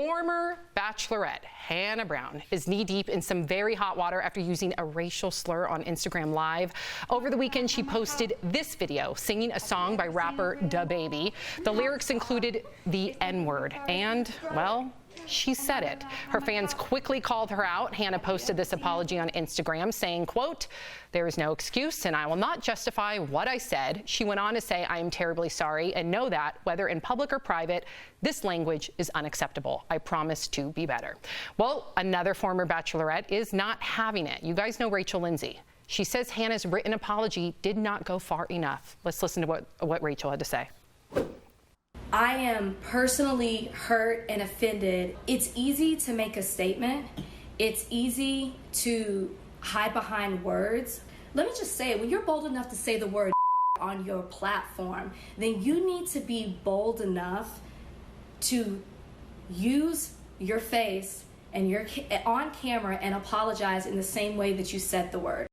Former Bachelorette Hannah Brown is knee-deep in some very hot water after using a racial slur on Instagram Live. Over the weekend, she posted this video singing a song by rapper DaBaby. The lyrics included the N-word, and, well, she said it. Her fans quickly called her out. Hannah posted this apology on Instagram saying, quote, "There is no excuse and I will not justify what I said." She went on to say, "I am terribly sorry and know that whether in public or private, this language is unacceptable. I promise to be better." Well, another former Bachelorette is not having it. You guys know Rachel Lindsay. She says Hannah's written apology did not go far enough. Let's listen to what Rachel had to say. I am personally hurt and offended. It's easy to make a statement. It's easy to hide behind words. Let me just say, when you're bold enough to say the word on your platform, then you need to be bold enough to use your face and your on camera and apologize in the same way that you said the word.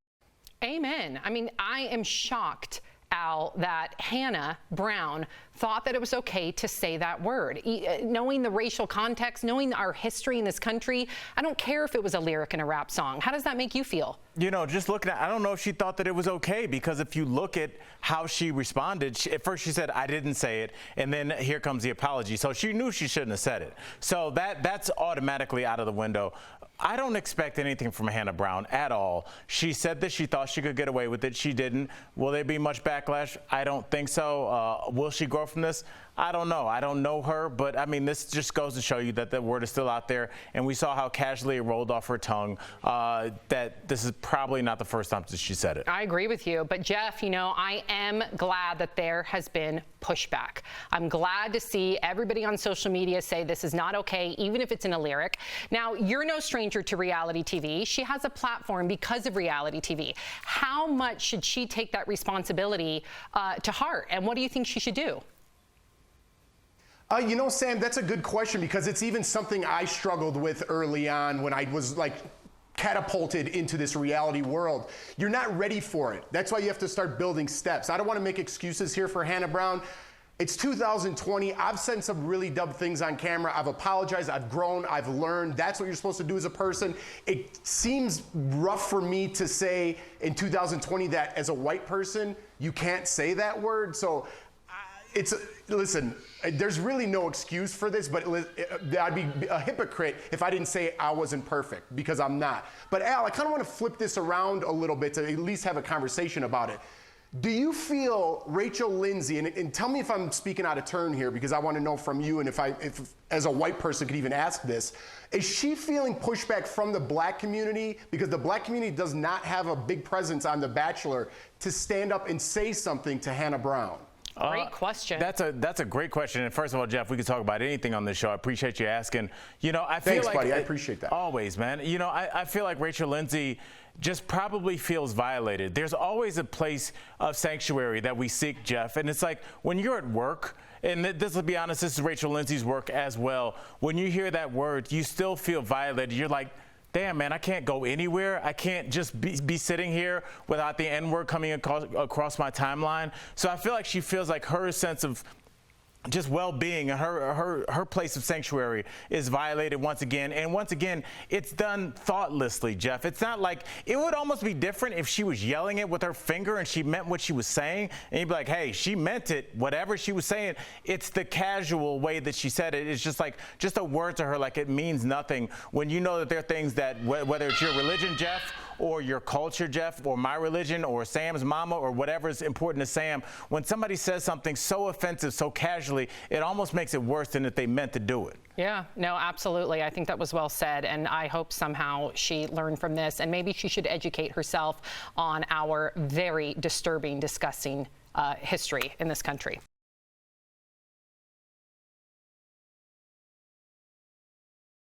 Amen. I mean, I am shocked, Al, that Hannah Brown thought that it was okay to say that word. Knowing the racial context, knowing our history in this country, I don't care if it was a lyric in a rap song. How does that make you feel? You know, just looking at, I don't know if she thought that it was okay, because if you look at how she responded, at first she said, "I didn't say it," and then here comes the apology. So she knew she shouldn't have said it. So that's automatically out of the window. I don't expect anything from Hannah Brown at all. She said that she thought she could get away with it. She didn't. Will there be much backlash? I don't think so. Will she grow from this? I don't know. I don't know her, but I mean, this just goes to show you that the word is still out there, and we saw how casually it rolled off her tongue, that this is probably not the first time that she said it. I agree with you, but Jeff, you know, I am glad that there has been pushback. I'm glad to see everybody on social media say this is not okay, even if it's in a lyric. Now, you're no stranger to reality TV. She has a platform because of reality TV. How much should she take that responsibility to heart, and what do you think she should do? You know, Sam, that's a good question, because it's even something I struggled with early on when I was like catapulted into this reality world. You're not ready for it. That's why you have to start building steps. I don't want to make excuses here for Hannah Brown. It's 2020. I've said some really dumb things on camera. I've apologized. I've grown. I've learned. That's what you're supposed to do as a person. It seems rough for me to say in 2020 that as a white person, you can't say that word. So listen, there's really no excuse for this, but I'd be a hypocrite if I didn't say I wasn't perfect, because I'm not. But Al, I kind of want to flip this around a little bit to at least have a conversation about it. Do you feel Rachel Lindsay, and tell me if I'm speaking out of turn here, because I want to know from you, and if as a white person could even ask this, is she feeling pushback from the black community? Because the black community does not have a big presence on The Bachelor to stand up and say something to Hannah Brown. Great question. That's a great question. And first of all, Jeff, we can talk about anything on this show. I appreciate you asking. You know, I feel Thanks, like, buddy. I appreciate that. Always, man. You know, I feel like Rachel Lindsay just probably feels violated. There's always a place of sanctuary that we seek, Jeff. And it's like when you're at work, and this, let's be honest, this is Rachel Lindsay's work as well. When you hear that word, you still feel violated. You're like, damn, man, I can't go anywhere. I can't just be sitting here without the N-word coming across my timeline. So I feel like she feels like her sense of just well-being and her place of sanctuary is violated once again. And once again, it's done thoughtlessly, Jeff. It's not like, it would almost be different if she was yelling it with her finger and she meant what she was saying. And you'd be like, hey, she meant it, whatever she was saying. It's the casual way that she said it. It's just like, just a word to her, like it means nothing. When you know that there are things that, whether it's your religion, Jeff, or your culture, Jeff, or my religion, or Sam's mama, or whatever is important to Sam, when somebody says something so offensive, so casually, it almost makes it worse than if they meant to do it. Yeah, no, absolutely. I think that was well said, and I hope somehow she learned from this, and maybe she should educate herself on our very disturbing, disgusting history in this country.